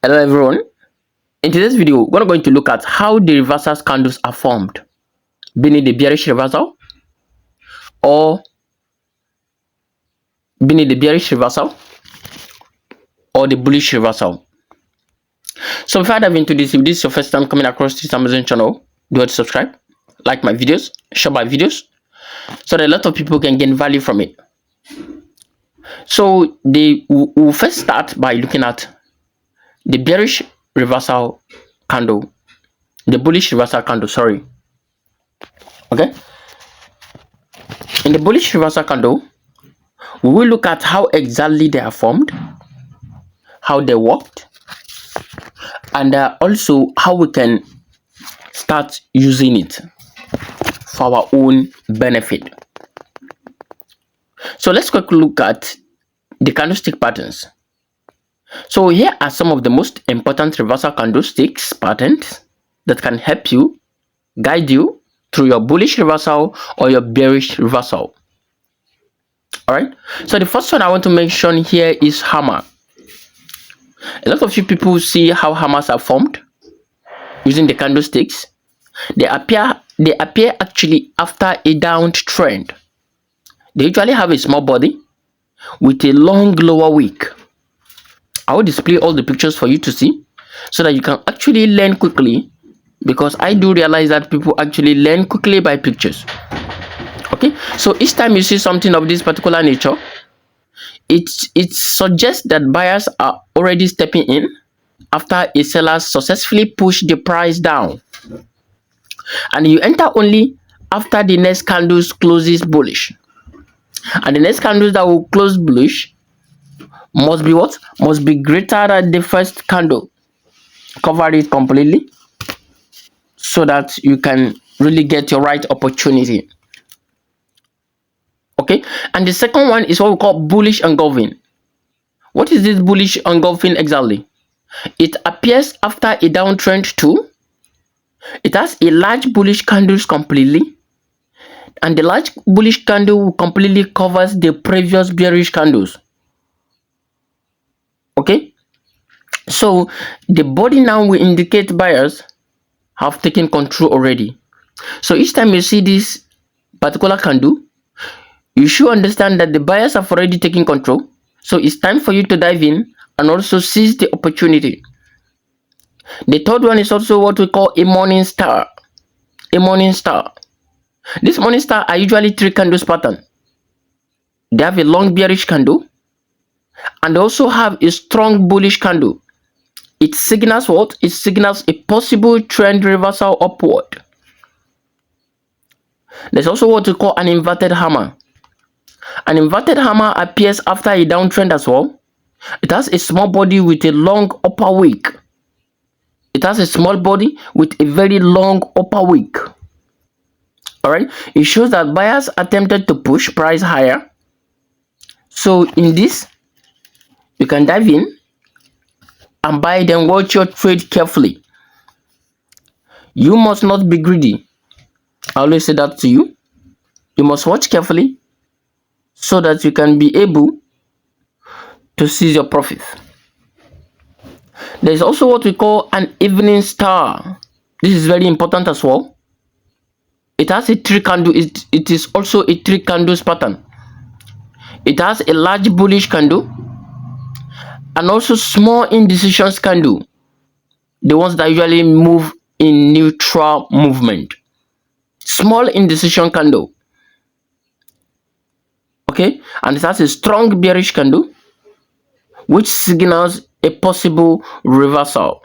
Hello everyone. In today's video, we're going to look at how the reversal candles are formed, being it the bearish reversal or the bullish reversal. So before I dive into this, if this is your first time coming across this Amazon channel, do not subscribe, like my videos, share my videos, so that a lot of people can gain value from it. So we'll first start by looking at the bearish reversal candle, the bullish reversal candle, sorry. Okay. In the bullish reversal candle, we will look at how exactly they are formed, how they worked, and also how we can start using it for our own benefit. So let's quickly look at the candlestick patterns. So here are some of the most important reversal candlesticks patterns that can help you, guide you through your bullish reversal or your bearish reversal. Alright, so the first one I want to mention here is hammer. A lot of you people see how hammers are formed using the candlesticks. They appear actually after a downtrend. They usually have a small body with a long lower wick. I will display all the pictures for you to see so that you can actually learn quickly, because I do realize that people actually learn quickly by pictures. Okay, so each time you see something of this particular nature, it suggests that buyers are already stepping in after a seller successfully pushed the price down, and you enter only after the next candle closes bullish. And the next candle that will close bullish must be what? Must be greater than the first candle. Cover it completely so that you can really get your right opportunity. Okay, and the second one is what we call bullish engulfing. What is this bullish engulfing exactly? It appears after a downtrend too. It has a large bullish candles completely, and the large bullish candle completely covers the previous bearish candles. Okay, so the body now will indicate buyers have taken control already. So each time you see this particular candle, you should understand that the buyers have already taken control. So it's time for you to dive in and also seize the opportunity. The third one is also what we call a morning star. A morning star. This morning star are usually three candles pattern. They have a long bearish candle and they also have a strong bullish candle. It signals what? It signals a possible trend reversal upward. There's also what we call an inverted hammer. An inverted hammer appears after a downtrend as well. It has a small body with a long upper wick. It has a small body with a very long upper wick. Alright, it shows that buyers attempted to push price higher. So in this, you can dive in and buy, then watch your trade carefully. You must not be greedy. I always say that to you. You must watch carefully so that you can be able to seize your profit. There is also what we call an evening star. This is very important as well. It has a three candle. It is also a three candles pattern. It has a large bullish candle and also small indecisions candle, the ones that usually move in neutral movement. Small indecision candle. Okay, and it has a strong bearish candle which signals a possible reversal.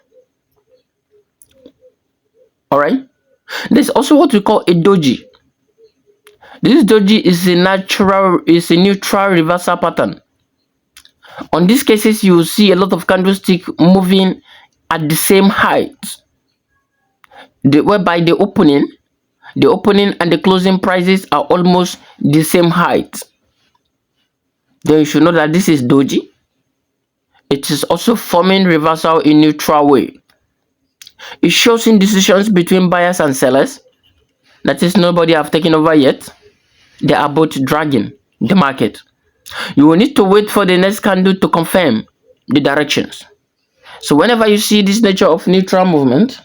All right, there's also what we call a doji. This doji is a neutral reversal pattern. On these cases, you will see a lot of candlesticks moving at the same height, whereby the opening and the closing prices are almost the same height. Then you should know that this is doji. It is also forming reversal in neutral way. It shows indecisions between buyers and sellers. That is, nobody have taken over yet. They are both dragging the market. You will need to wait for the next candle to confirm the directions. So whenever you see this nature of neutral movement,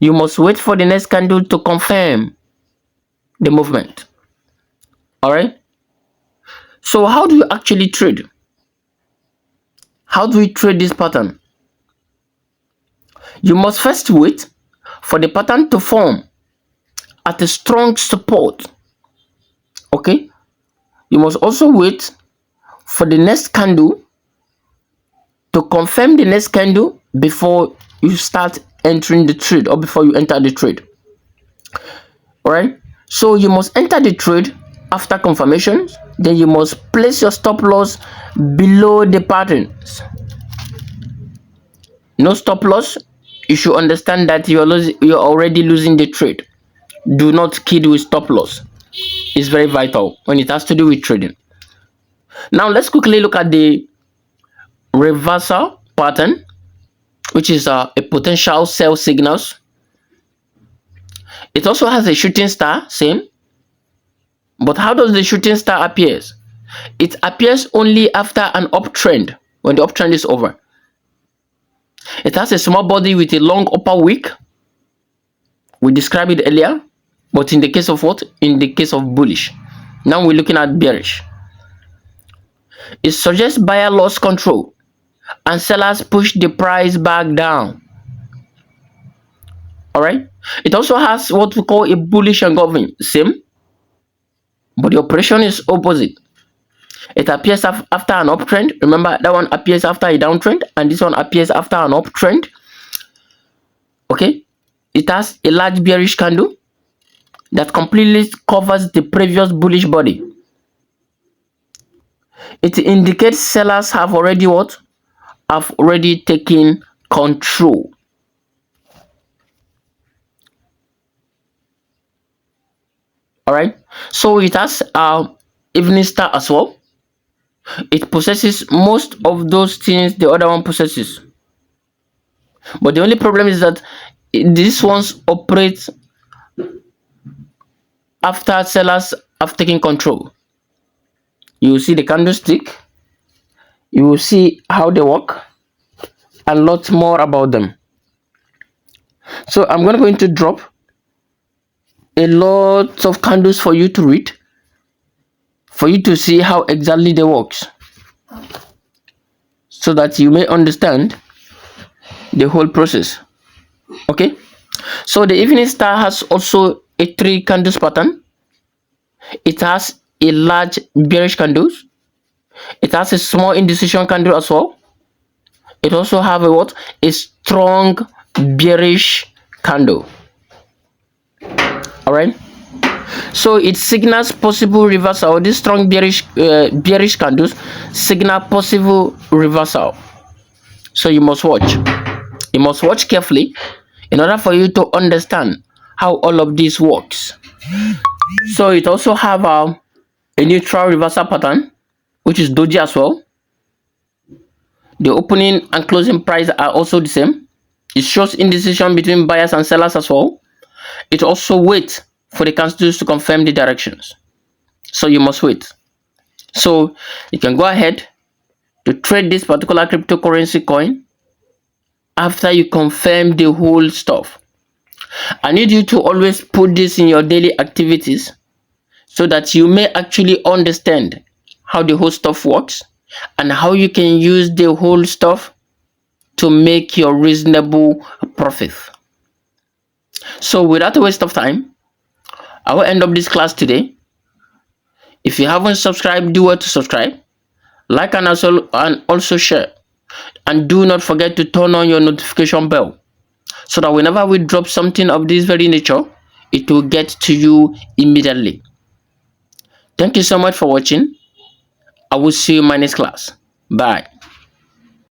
you must wait for the next candle to confirm the movement. All right. So how do you actually trade? How do we trade this pattern? You must first wait for the pattern to form at a strong support. Okay. You must also wait for the next candle to confirm the next candle before you start entering the trade, or before you enter the trade. All right. So you must enter the trade after confirmation. Then you must place your stop loss below the patterns. No stop loss. You should understand that you're already losing the trade. Do not kid with stop loss. It's very vital when it has to do with trading. Now let's quickly look at the reversal pattern, which is a potential sell signals. It also has a shooting star, same. But how does the shooting star appears? It appears only after an uptrend, when the uptrend is over. It has a small body with a long upper wick. We described it earlier, but in the case of what? In the case of bullish. Now we're looking at bearish. It suggests buyer lost control and sellers push the price back down. All right. It also has what we call a bullish engulfing, same, but the operation is opposite. It appears after an uptrend. Remember, that one appears after a downtrend, and this one appears after an uptrend. Okay. It has a large bearish candle that completely covers the previous bullish body. It indicates sellers have already what? Have already taken control. All right. So it has evening star as well. It possesses most of those things the other one possesses. But the only problem is that this ones operates after sellers have taken control. You will see the candlestick. You will see how they work, a lot more about them. So I'm going to drop a lot of candles for you to read, for you to see how exactly they works, so that you may understand the whole process. Okay. So the evening star has also a 3 candles pattern. It has a large bearish candles. It has a small indecision candle as well. It also have a what? A strong bearish candle. All right. So it signals possible reversal. This strong bearish candles signal possible reversal. So you must watch. You must watch carefully in order for you to understand how all of this works. So it also have a neutral reversal pattern, which is doji as well. The opening and closing price are also the same. It shows indecision between buyers and sellers as well. It also waits for the candles to confirm the directions. So you must wait. So you can go ahead to trade this particular cryptocurrency coin after you confirm the whole stuff. I need you to always put this in your daily activities so that you may actually understand how the whole stuff works and how you can use the whole stuff to make your reasonable profit. So without a waste of time, I will end up this class today. If you haven't subscribed, do well to subscribe, like, and also share. And do not forget to turn on your notification bell so that whenever we drop something of this very nature, it will get to you immediately. Thank you so much for watching. I will see you in my next class. Bye.